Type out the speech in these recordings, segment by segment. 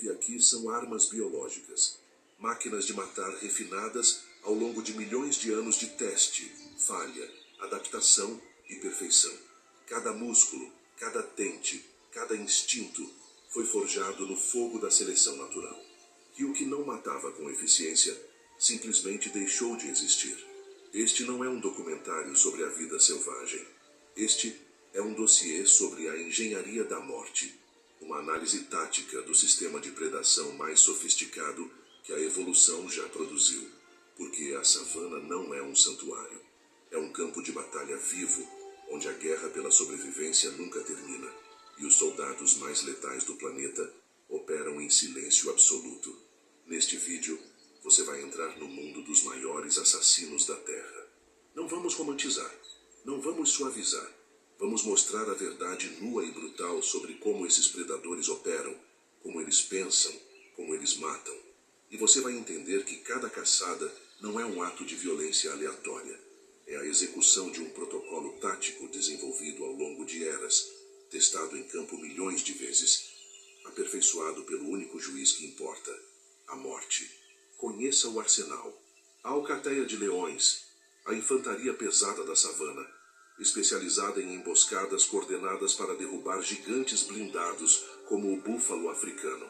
vive aqui são armas biológicas. Máquinas de matar refinadas ao longo de milhões de anos de teste, falha, adaptação e perfeição. Cada músculo, cada dente, cada instinto foi forjado no fogo da seleção natural. E o que não matava com eficiência simplesmente deixou de existir. Este não é um documentário sobre a vida selvagem. Este é um dossiê sobre a engenharia da morte, uma análise tática do sistema de predação mais sofisticado que a evolução já produziu. Porque a savana não é um santuário. É um campo de batalha vivo, onde a guerra pela sobrevivência nunca termina. E os soldados mais letais do planeta operam em silêncio absoluto. Neste vídeo, você vai entrar no mundo dos maiores assassinos da Terra. Não vamos romantizar, não vamos suavizar. Vamos mostrar a verdade nua e brutal sobre como esses predadores operam, como eles pensam, como eles matam. E você vai entender que cada caçada não é um ato de violência aleatória. É a execução de um protocolo tático desenvolvido ao longo de eras, testado em campo milhões de vezes, aperfeiçoado pelo único juiz que importa, a morte. Conheça o arsenal, a alcateia de leões, a infantaria pesada da savana, especializada em emboscadas coordenadas para derrubar gigantes blindados como o búfalo africano.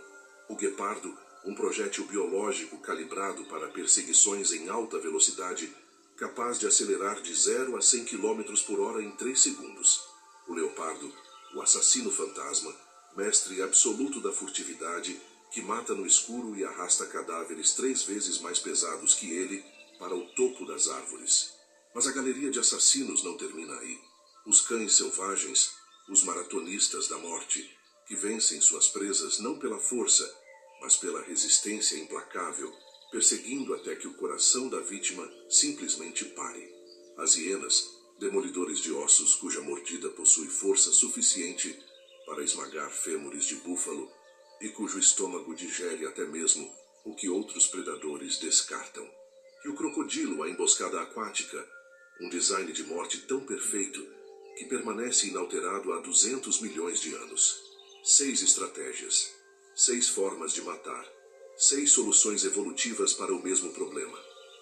O guepardo, um projétil biológico calibrado para perseguições em alta velocidade, capaz de acelerar de 0 a 100 km por hora em 3 segundos. O leopardo, o assassino fantasma, mestre absoluto da furtividade, que mata no escuro e arrasta cadáveres 3 vezes mais pesados que ele para o topo das árvores. Mas a galeria de assassinos não termina aí. Os cães selvagens, os maratonistas da morte, que vencem suas presas não pela força, mas pela resistência implacável, perseguindo até que o coração da vítima simplesmente pare. As hienas, demolidores de ossos cuja mordida possui força suficiente para esmagar fêmures de búfalo e cujo estômago digere até mesmo o que outros predadores descartam. E o crocodilo, a emboscada aquática, um design de morte tão perfeito que permanece inalterado há 200 milhões de anos. 6 estratégias, 6 formas de matar, 6 soluções evolutivas para o mesmo problema.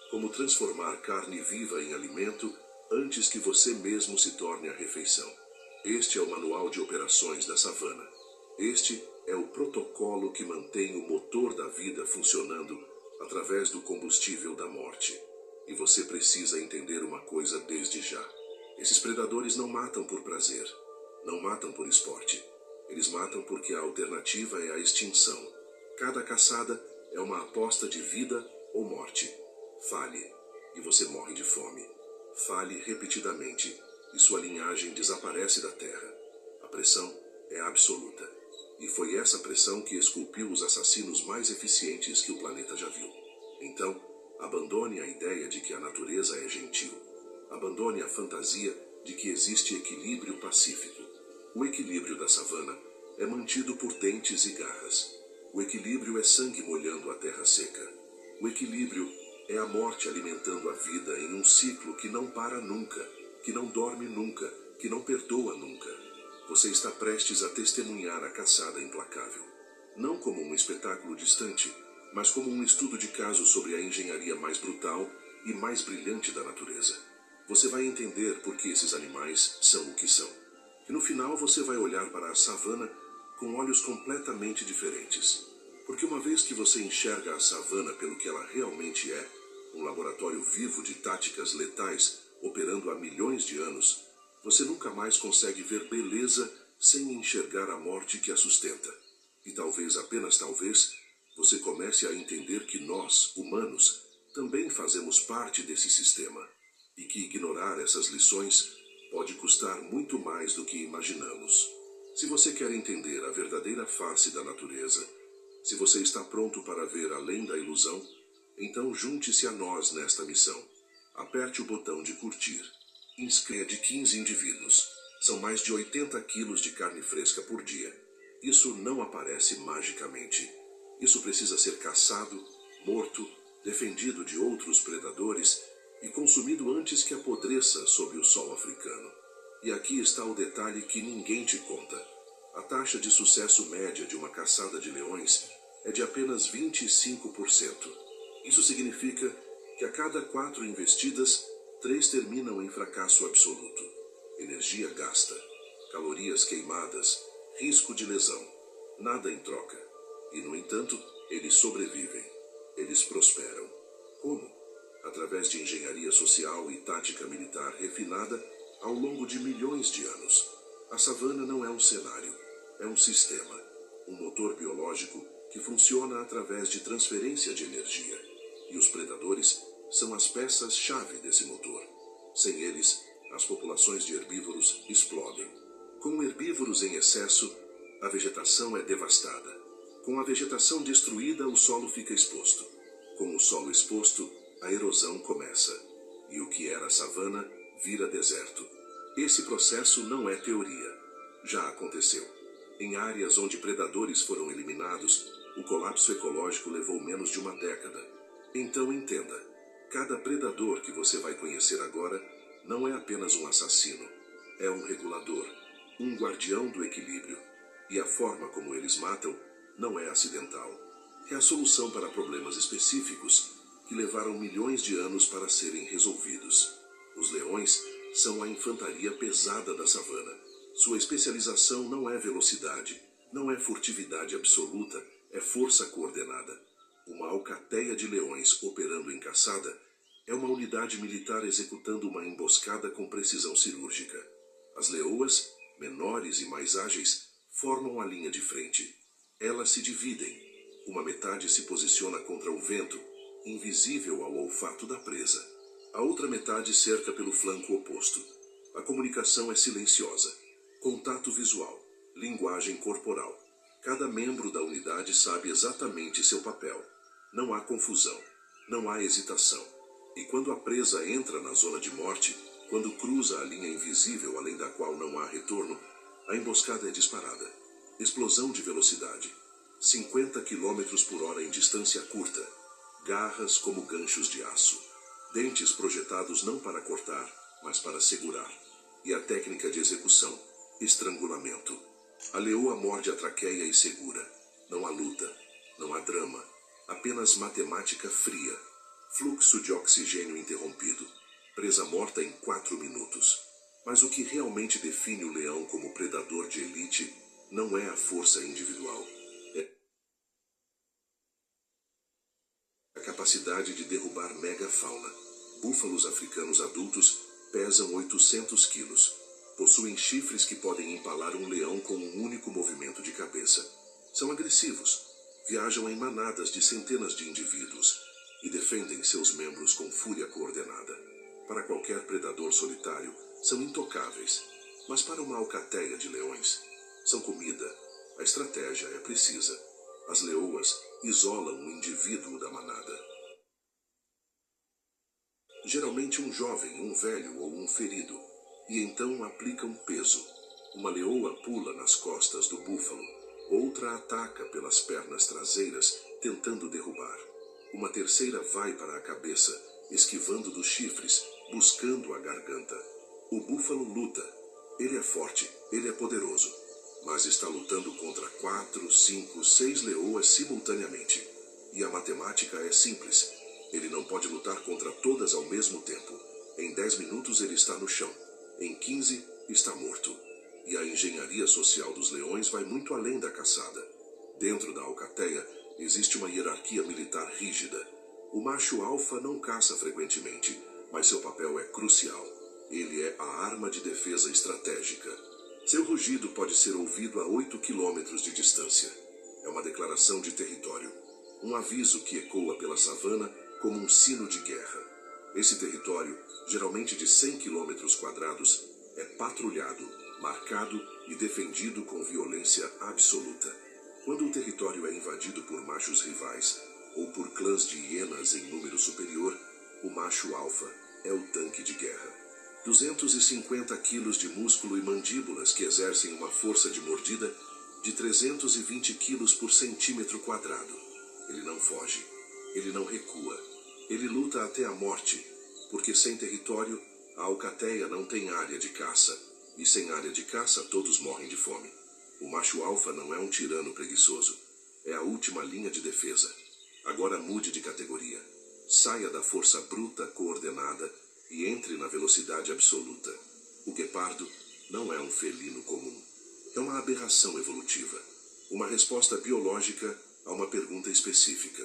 Como transformar carne viva em alimento antes que você mesmo se torne a refeição. Este é o manual de operações da savana. Este é o protocolo que mantém o motor da vida funcionando através do combustível da morte. E você precisa entender uma coisa desde já. Esses predadores não matam por prazer, não matam por esporte. Eles matam porque a alternativa é a extinção. Cada caçada é uma aposta de vida ou morte. Falhe, e você morre de fome. Falhe repetidamente, e sua linhagem desaparece da terra. A pressão é absoluta. E foi essa pressão que esculpiu os assassinos mais eficientes que o planeta já viu. Então, abandone a ideia de que a natureza é gentil. Abandone a fantasia de que existe equilíbrio pacífico. O equilíbrio da savana é mantido por dentes e garras. O equilíbrio é sangue molhando a terra seca. O equilíbrio é a morte alimentando a vida em um ciclo que não para nunca, que não dorme nunca, que não perdoa nunca. Você está prestes a testemunhar a caçada implacável. Não como um espetáculo distante, mas como um estudo de caso sobre a engenharia mais brutal e mais brilhante da natureza. Você vai entender por que esses animais são o que são. E no final você vai olhar para a savana com olhos completamente diferentes. Porque uma vez que você enxerga a savana pelo que ela realmente é, um laboratório vivo de táticas letais operando há milhões de anos, você nunca mais consegue ver beleza sem enxergar a morte que a sustenta. E talvez, apenas talvez, você comece a entender que nós, humanos, também fazemos parte desse sistema. E que ignorar essas lições pode custar muito mais do que imaginamos. Se você quer entender a verdadeira face da natureza, se você está pronto para ver além da ilusão, então junte-se a nós nesta missão. Aperte o botão de curtir. Inscreva de 15 indivíduos. São mais de 80 quilos de carne fresca por dia. Isso não aparece magicamente. Isso precisa ser caçado, morto, defendido de outros predadores e consumido antes que apodreça sob o sol africano. E aqui está o detalhe que ninguém te conta. A taxa de sucesso média de uma caçada de leões é de apenas 25%. Isso significa que a cada 4 investidas, 3 terminam em fracasso absoluto. Energia gasta, calorias queimadas, risco de lesão, nada em troca. E, no entanto, eles sobrevivem, eles prosperam. Como? Através de engenharia social e tática militar refinada ao longo de milhões de anos. A savana não é um cenário, é um sistema, um motor biológico que funciona através de transferência de energia. E os predadores são as peças-chave desse motor. Sem eles, as populações de herbívoros explodem. Com herbívoros em excesso, a vegetação é devastada. Com a vegetação destruída, o solo fica exposto. Com o solo exposto, a erosão começa. E o que era savana vira deserto. Esse processo não é teoria. Já aconteceu. Em áreas onde predadores foram eliminados, o colapso ecológico levou menos de uma década. Então entenda, cada predador que você vai conhecer agora não é apenas um assassino. É um regulador, um guardião do equilíbrio. E a forma como eles matam não é acidental. É a solução para problemas específicos que levaram milhões de anos para serem resolvidos. Os leões são a infantaria pesada da savana. Sua especialização não é velocidade, não é furtividade absoluta, é força coordenada. Uma alcateia de leões operando em caçada é uma unidade militar executando uma emboscada com precisão cirúrgica. As leoas, menores e mais ágeis, formam a linha de frente. Elas se dividem. Uma metade se posiciona contra o vento, invisível ao olfato da presa. A outra metade cerca pelo flanco oposto. A comunicação é silenciosa. Contato visual, linguagem corporal. Cada membro da unidade sabe exatamente seu papel. Não há confusão, não há hesitação. E quando a presa entra na zona de morte, quando cruza a linha invisível além da qual não há retorno, a emboscada é disparada. Explosão de velocidade. 50 km por hora em distância curta. Garras como ganchos de aço. Dentes projetados não para cortar, mas para segurar. E a técnica de execução: estrangulamento. A leoa morde a traqueia e segura. Não há luta, não há drama, apenas matemática fria. Fluxo de oxigênio interrompido. Presa morta em 4 minutos. Mas o que realmente define o leão como predador de elite não é a força individual. É a capacidade de derrubar megafauna. Búfalos africanos adultos pesam 800 quilos. Possuem chifres que podem empalar um leão com um único movimento de cabeça. São agressivos. Viajam em manadas de centenas de indivíduos e defendem seus membros com fúria coordenada. Para qualquer predador solitário, são intocáveis. Mas para uma alcateia de leões, são comida. A estratégia é precisa. As leoas isolam um indivíduo da manada. Geralmente um jovem, um velho ou um ferido. E então aplicam peso. Uma leoa pula nas costas do búfalo. Outra ataca pelas pernas traseiras, tentando derrubar. Uma terceira vai para a cabeça, esquivando dos chifres, buscando a garganta. O búfalo luta. Ele é forte, ele é poderoso. Mas está lutando contra 4, 5, 6 leoas simultaneamente. E a matemática é simples. Ele não pode lutar contra todas ao mesmo tempo. Em 10 minutos ele está no chão. Em 15, está morto. E a engenharia social dos leões vai muito além da caçada. Dentro da alcateia, existe uma hierarquia militar rígida. O macho alfa não caça frequentemente, mas seu papel é crucial. Ele é a arma de defesa estratégica. Seu rugido pode ser ouvido a 8 quilômetros de distância. É uma declaração de território. Um aviso que ecoa pela savana como um sino de guerra. Esse território, geralmente de 100 quilômetros quadrados, é patrulhado, marcado e defendido com violência absoluta. Quando o território é invadido por machos rivais ou por clãs de hienas em número superior, o macho alfa é o tanque de guerra. 250 quilos de músculo e mandíbulas que exercem uma força de mordida de 320 quilos por centímetro quadrado. Ele não foge, ele não recua, ele luta até a morte, porque sem território, a alcateia não tem área de caça, e sem área de caça todos morrem de fome. O macho alfa não é um tirano preguiçoso. É a última linha de defesa. Agora mude de categoria. Saia da força bruta coordenada e entre na velocidade absoluta. O guepardo não é um felino comum. É uma aberração evolutiva. Uma resposta biológica a uma pergunta específica.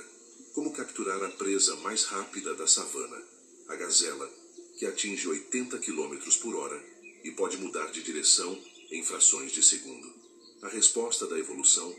Como capturar a presa mais rápida da savana? A gazela, que atinge 80 km por hora e pode mudar de direção em frações de segundo. A resposta da evolução